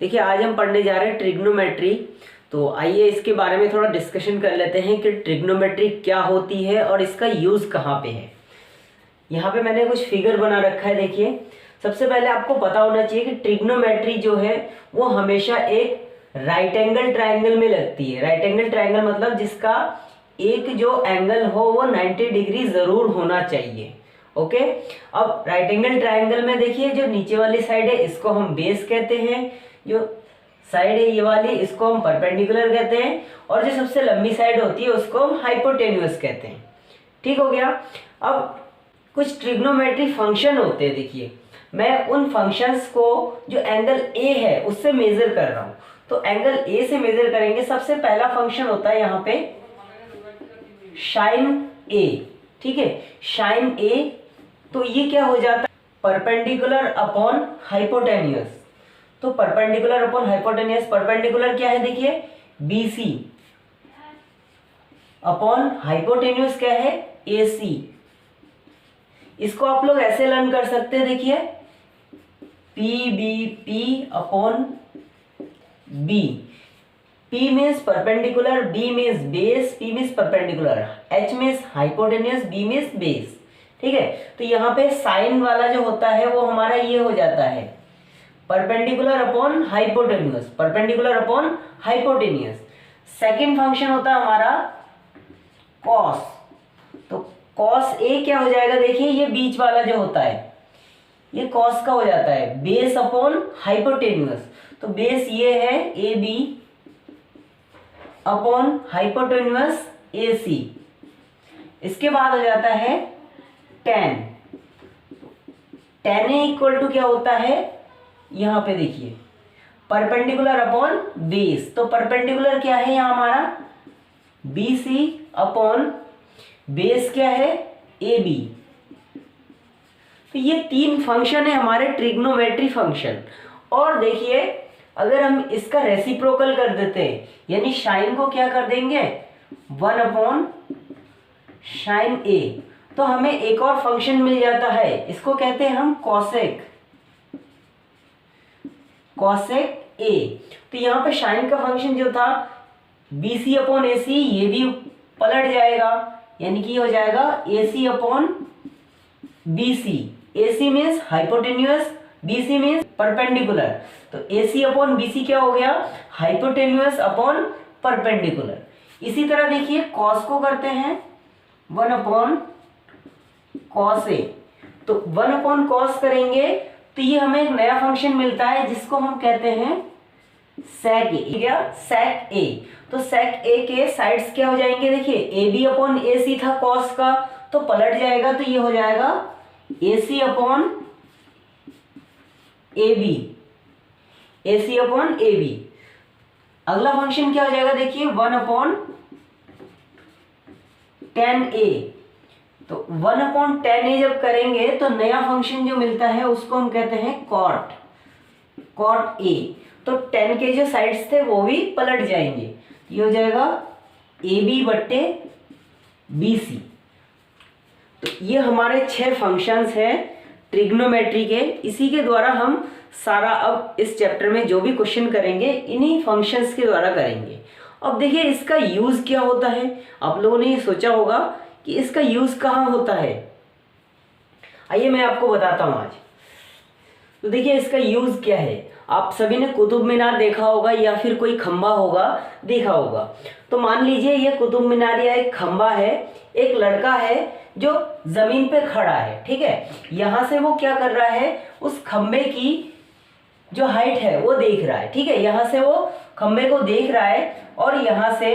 देखिए आज हम पढ़ने जा रहे हैं ट्रिग्नोमेट्री। तो आइए इसके बारे में थोड़ा डिस्कशन कर लेते हैं कि ट्रिग्नोमेट्री क्या होती है और इसका यूज़ कहाँ पे है। यहाँ पे मैंने कुछ फिगर बना रखा है। देखिए सबसे पहले आपको पता होना चाहिए कि ट्रिग्नोमेट्री जो है वो हमेशा एक राइट एंगल ट्राइंगल में लगती है। राइट एंगल ट्राइंगल मतलब जिसका एक जो एंगल हो वो 90 डिग्री ज़रूर होना चाहिए। ओके, अब राइट एंगल ट्राइंगल में देखिए जो नीचे वाली साइड है इसको हम बेस कहते हैं, जो साइड है ये वाली इसको हम परपेंडिकुलर कहते हैं, और जो सबसे लंबी साइड होती है उसको हम हाइपोटेन्यूस कहते हैं। ठीक हो गया। अब कुछ ट्रिग्नोमेट्री फंक्शन होते हैं। देखिए मैं उन फंक्शंस को जो एंगल ए है उससे मेजर कर रहा हूँ, तो एंगल ए से मेजर करेंगे। सबसे पहला फंक्शन होता है यहाँ पे साइन ए। ठीक है, साइन ए, तो ये क्या हो जाता है परपेंडिकुलर अपॉन हाइपोटेन्यूस। तो परपेंडिकुलर अपॉन हाइपोटेन्यूस, परपेंडिकुलर क्या है देखिए BC अपॉन हाइपोटेन्यूस क्या है AC। इसको आप लोग ऐसे लर्न कर सकते हैं। देखिए PBP upon B। P means perpendicular, B means base, P means perpendicular, H means hypotenuse, B means base. ठीक है, तो यहाँ पे साइन वाला जो होता है वो हमारा ये हो जाता है perpendicular upon hypotenuse, perpendicular upon hypotenuse. Second function होता है हमारा कॉस। तो कॉस ए क्या हो जाएगा देखिए, ये बीच वाला जो होता है ये कॉस का हो जाता है बेस अपॉन हाइपोटेन्यूस। तो बेस ये है AB अपॉन हाइपोटेन्यूस AC। इसके बाद हो जाता है tan। tan A equal to क्या होता है यहाँ पे देखिए परपेंडिकुलर अपॉन बेस। तो परपेंडिकुलर क्या है यहाँ हमारा BC अपॉन बेस क्या है AB। तो ये तीन फंक्शन है हमारे ट्रिग्नोमेट्री फंक्शन। और देखिए अगर हम इसका रेसिप्रोकल कर देते हैं, यानी साइन को क्या कर देंगे 1 अपॉन साइन A, तो हमें एक और फंक्शन मिल जाता है, इसको कहते हैं हम कॉसेक, कॉसेक A। तो यहाँ पे साइन का फंक्शन जो था BC अपॉन AC ये भी पलट जाएगा, यानी कि हो जाएगा AC upon BC। AC means hypotenuse, BC means perpendicular. तो AC अपॉन BC क्या हो गया हाइपोटेन्यूस अपॉन परपेंडिकुलर। इसी तरह देखिए कॉस को करते हैं 1 अपॉन कॉस A। तो 1 अपॉन कॉस करेंगे तो ये हमें एक नया फंक्शन मिलता है जिसको हम कहते हैं sec A या sec A। तो sec A के साइड्स क्या हो जाएंगे देखिए AB अपॉन AC था कॉस का, तो पलट जाएगा, तो ये हो जाएगा AC upon AB, AC upon AB। अगला फंक्शन क्या हो जाएगा देखिए 1 अपॉन tan A। तो 1 अपॉन tan A जब करेंगे तो नया फंक्शन जो मिलता है उसको हम कहते हैं cot, cot A। तो tan के जो साइड्स थे वो भी पलट जाएंगे, ये हो जाएगा AB बट्टे BC। तो ये हमारे 6 फंक्शंस हैं ट्रिग्नोमेट्री के। इसी के द्वारा हम सारा अब इस चैप्टर में जो भी क्वेश्चन करेंगे इन्हीं फंक्शंस के द्वारा करेंगे। अब देखिए इसका यूज़ क्या होता है। आप लोगों ने ये सोचा होगा कि इसका यूज़ कहाँ होता है। आइए मैं आपको बताता हूँ आज। तो देखिए इसका यूज़ क्या है। आप सभी ने कुतुब मीनार देखा होगा या फिर कोई खंबा होगा देखा होगा। तो मान लीजिए ये कुतुब मीनार या एक खंबा है, एक लड़का है जो जमीन पे खड़ा है। ठीक है, यहाँ से वो क्या कर रहा है उस खंबे की जो हाइट है वो देख रहा है। ठीक है, यहाँ से वो खंबे को देख रहा है और यहाँ से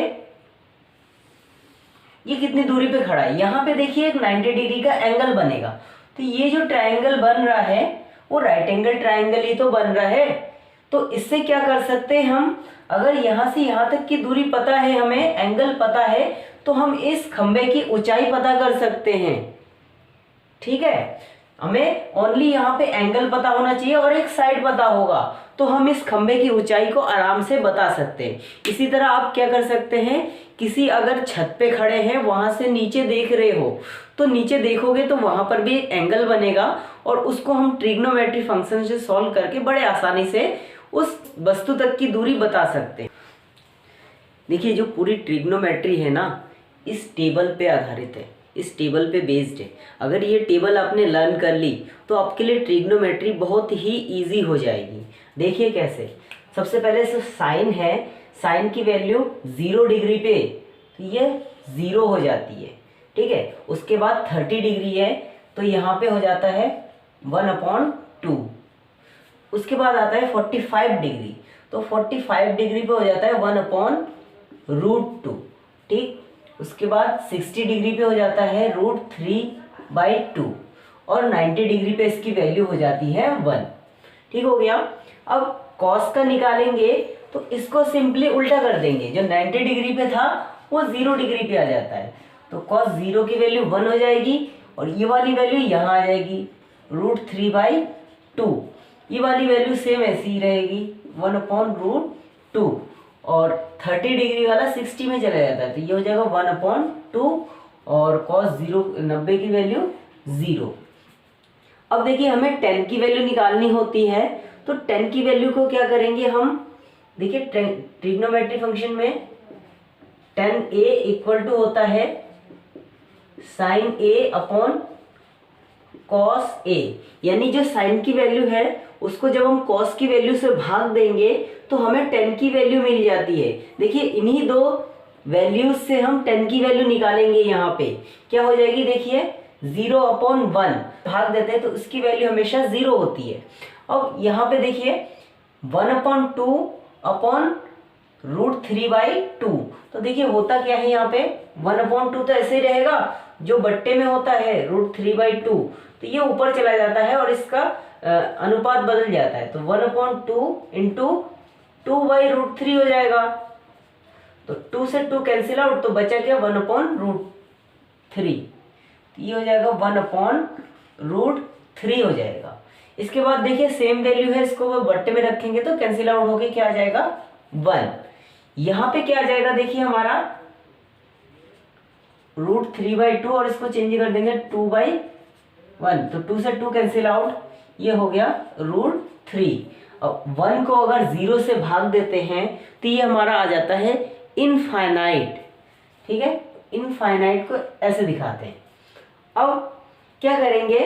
ये कितनी दूरी पे खड़ा है। यहाँ पे देखिए एक 90 डिग्री का एंगल बनेगा। तो ये जो ट्रायंगल बन रहा है वो राइट एंगल ट्रायंगल ही तो बन रहा है। तो इससे क्या कर सकते हैं हम, अगर यहाँ से यहाँ तक की दूरी पता है, हमें एंगल पता है, तो हम इस खंबे की ऊंचाई पता कर सकते हैं। ठीक है, हमें ओनली यहाँ पे एंगल पता होना चाहिए और एक साइड पता होगा, तो हम इस खंबे की ऊंचाई को आराम से बता सकते हैं। इसी तरह आप क्या कर सकते हैं, किसी अगर छत पे खड़े हैं वहां से नीचे देख रहे हो तो नीचे देखोगे तो वहां पर भी एंगल बनेगा और उसको हम ट्रिग्नोमेट्री फंक्शन से सॉल्व करके बड़े आसानी से उस वस्तु तक की दूरी बता सकते हैं। देखिए जो पूरी ट्रिग्नोमेट्री है ना, इस टेबल पे आधारित है, इस टेबल पे बेस्ड है। अगर ये टेबल आपने लर्न कर ली तो आपके लिए ट्रिग्नोमेट्री बहुत ही इजी हो जाएगी। देखिए कैसे, सबसे पहले जो साइन है, साइन की वैल्यू 0 डिग्री पे तो ये 0 हो जाती है, ठीक है। उसके बाद 30 डिग्री है तो यहाँ पे हो जाता है 1/2। उसके बाद आता है 45 डिग्री, तो 45 डिग्री पे हो जाता है 1/√2, ठीक। उसके बाद 60 डिग्री पे हो जाता है √3/2 और 90 डिग्री पे इसकी वैल्यू हो जाती है 1, ठीक हो गया। अब कॉस का निकालेंगे तो इसको सिंपली उल्टा कर देंगे, जो 90 डिग्री पे था वो 0 डिग्री पे आ जाता है, तो कॉस 0 की वैल्यू 1 हो जाएगी और ये वाली वैल्यू यहाँ आ जाएगी √3/2। ये वाली वैल्यू सेम ऐसी ही रहेगी 1/√2 और 30 डिग्री वाला 60 में चला जाता है तो ये हो जाएगा 1/2 और cos 90 की वैल्यू 0। अब देखिए हमें 10 की वैल्यू निकालनी होती है, तो 10 की वैल्यू को क्या करेंगे हम, देखिए ट्रिग्नोमेट्री फंक्शन में tan a इक्वल टू होता है sin a/cos a, यानी जो sin की वैल्यू है उसको जब हम cos की वैल्यू से भाग देंगे तो हमें tan की वैल्यू मिल जाती है। देखिए इन्हीं दो वैल्यूज से हम tan की वैल्यू निकालेंगे, यहाँ पे क्या हो जाएगी, देखिए 0/1 भाग देते हैं तो उसकी वैल्यू हमेशा 0 होती है। अब यहाँ पे देखिए 1/2/√3/2, तो देखिए होता क्या है यहाँ पे 1/2 तो ऐसे ही रहेगा, जो बट्टे में होता है √3/2 तो ये ऊपर चला जाता है और इसका अनुपात बदल जाता है, तो 1/2 इंटू 2/√3 हो जाएगा, तो 2 से 2 कैंसिल आउट तो बचा क्या 1/√3, ये हो जाएगा 1/√3 हो जाएगा। इसके बाद देखिए सेम वैल्यू है, इसको वो बट्टे में रखेंगे तो कैंसिल आउट होके क्या आ जाएगा 1। यहाँ पे क्या आ जाएगा, देखिए हमारा √3/2 और इसको चेंज कर देंगे 2/1, तो 2 से 2 कैंसिल आउट, ये हो गया √3। अब 1 को अगर 0 से भाग देते हैं तो ये हमारा आ जाता है इनफाइनाइट, ठीक है। इनफाइनाइट को ऐसे दिखाते हैं। अब क्या करेंगे,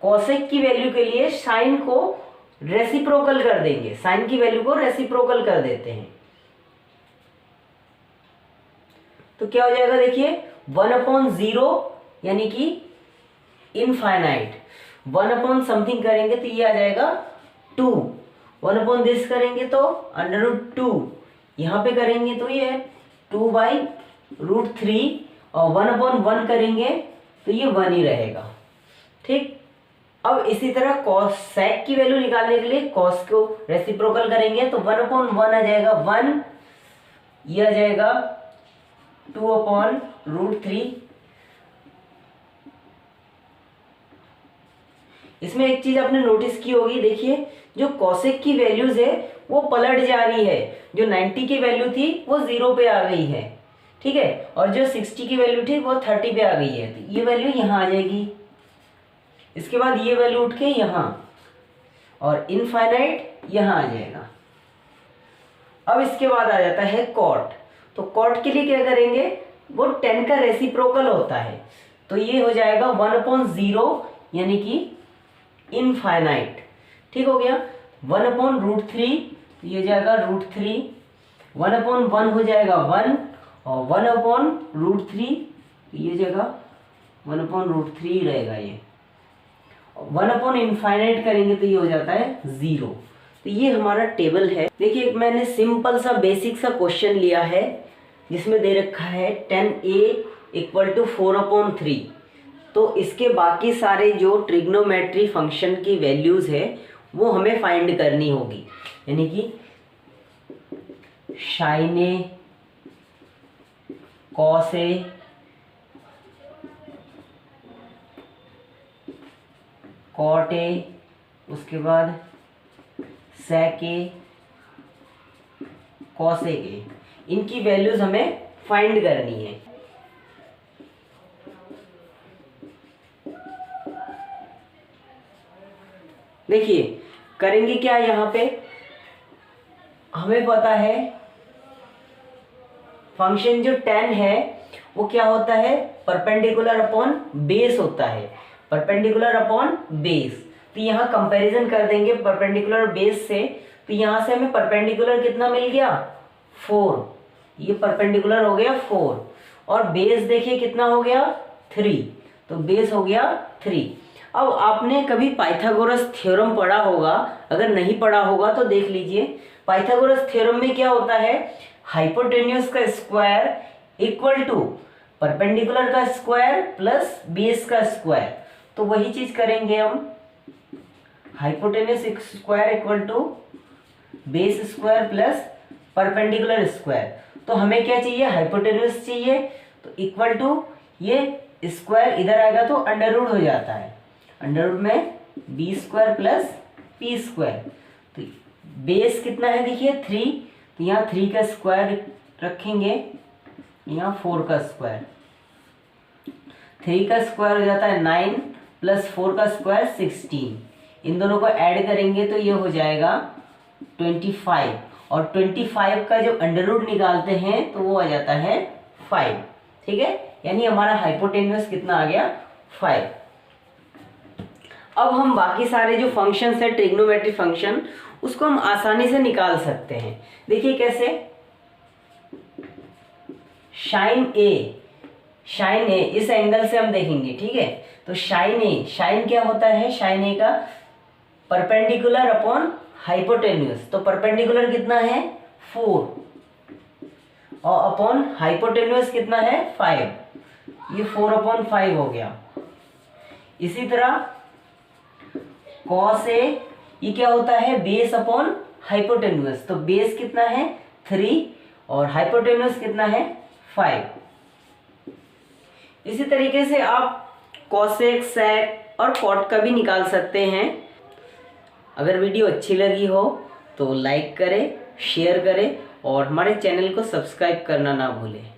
कोसेक की वैल्यू के लिए साइन को रेसिप्रोकल कर देंगे, साइन की वैल्यू को रेसिप्रोकल कर देते हैं तो क्या हो जाएगा, देखिए 1/0 यानी कि इनफाइनाइट, 1/ समथिंग करेंगे तो ये आ जाएगा 2, 1/this करेंगे तो √2, यहाँ पे करेंगे तो ये 2/√3 और 1/1 करेंगे तो ये 1 ही रहेगा, ठीक। अब इसी तरह कोसेक की वैल्यू निकालने के लिए कॉस को रेसिप्रोकल करेंगे तो 1/1 आ जाएगा 1, ये आ जाएगा 2/√3। इसमें एक चीज आपने नोटिस की होगी, देखिए जो कोसेक की वैल्यूज है वो पलट जा रही है, जो 90 की वैल्यू थी वो 0 पे आ गई है, ठीक है, और जो 60 की वैल्यू थी वो 30 पे आ गई है, तो ये वैल्यू यहाँ आ जाएगी। इसके बाद ये वैल्यू उठ के यहाँ और इनफाइनाइट यहाँ आ जाएगा। अब इसके बाद आ जाता है कॉट, तो कॉट के लिए क्या करेंगे, वो 10 का रेसिप्रोकल होता है, तो ये हो जाएगा 1/0 यानी कि इनफाइनाइट, ठीक हो गया। 1/√3 ये हो जाएगा √3, 1/1 हो जाएगा 1 और 1/√3 ये जगह 1/√3 रहेगा, ये 1/इनफाइनाइट करेंगे तो ये हो जाता है 0। तो ये हमारा टेबल है। देखिए मैंने सिंपल सा बेसिक सा क्वेश्चन लिया है जिसमें दे रखा है tan a = 4/3, तो इसके बाकी सारे जो ट्रिग्नोमेट्री फंक्शन की वैल्यूज है वो हमें फाइंड करनी होगी, यानी कि sin a, cos a, cot a, उसके बाद sec a, cos a के, इनकी वैल्यूज हमें फाइंड करनी है। देखिए करेंगे क्या, यहाँ पे हमें पता है फंक्शन जो tan है वो क्या होता है, परपेंडिकुलर अपॉन बेस होता है, परपेंडिकुलर अपॉन बेस। तो यहाँ कंपैरिजन कर देंगे परपेंडिकुलर बेस से, तो यहाँ से हमें परपेंडिकुलर कितना मिल गया 4, ये परपेंडिकुलर हो गया 4 और बेस देखिए कितना हो गया 3, तो बेस हो गया 3। अब आपने कभी पाइथागोरस थ्योरम पढ़ा होगा, अगर नहीं पढ़ा होगा तो देख लीजिए। पाइथागोरस थ्योरम में क्या होता है, हाइपोटेन्यूज का स्क्वायर इक्वल टू परपेंडिकुलर का स्क्वायर प्लस बेस का स्क्वायर। तो वही चीज करेंगे हम, hypotenuse square equal to base square plus perpendicular square. तो हमें क्या चाहिए, हाइपोटेन्यूज चाहिए, तो इक्वल टू ये स्क्वायर इधर आएगा तो अंडर रूट हो जाता है, अंडर रूट में B square plus P square. तो बेस कितना है देखिए 3, तो यहाँ 3 का स्क्वायर रखेंगे, यहाँ 4 का स्क्वायर, 3 का स्क्वायर हो जाता है 9 प्लस 4 का स्क्वायर 16। इन दोनों को ऐड करेंगे तो ये हो जाएगा 25 और 25 का जब अंडर रूट निकालते हैं तो वो आ जाता है 5। ठीक है, यानी हमारा हाइपोटेन्यूज कितना आ गया 5। अब हम बाकी सारे जो फंक्शंस है ट्रिग्नोमेट्रिक फंक्शन, उसको हम आसानी से निकाल सकते हैं। देखिए कैसे, साइन ए इस एंगल से हम देखेंगे, ठीक है। तो साइन क्या होता है, साइन ए का परपेंडिकुलर अपॉन हाइपोटेन्यूज। तो परपेंडिकुलर कितना है 4 और अपॉन हाइपोटेन्यूज कितना है 5, ये 4/5 हो गया। इसी तरह कॉस ए, ये क्या होता है बेस अपॉन हाइपोटेन्यूज। तो बेस कितना है 3 और हाइपोटेन्यूज कितना है 5। इसी तरीके से आप कॉसेक, सेक और कॉट का भी निकाल सकते हैं। अगर वीडियो अच्छी लगी हो तो लाइक करें, शेयर करें और हमारे चैनल को सब्सक्राइब करना ना भूलें।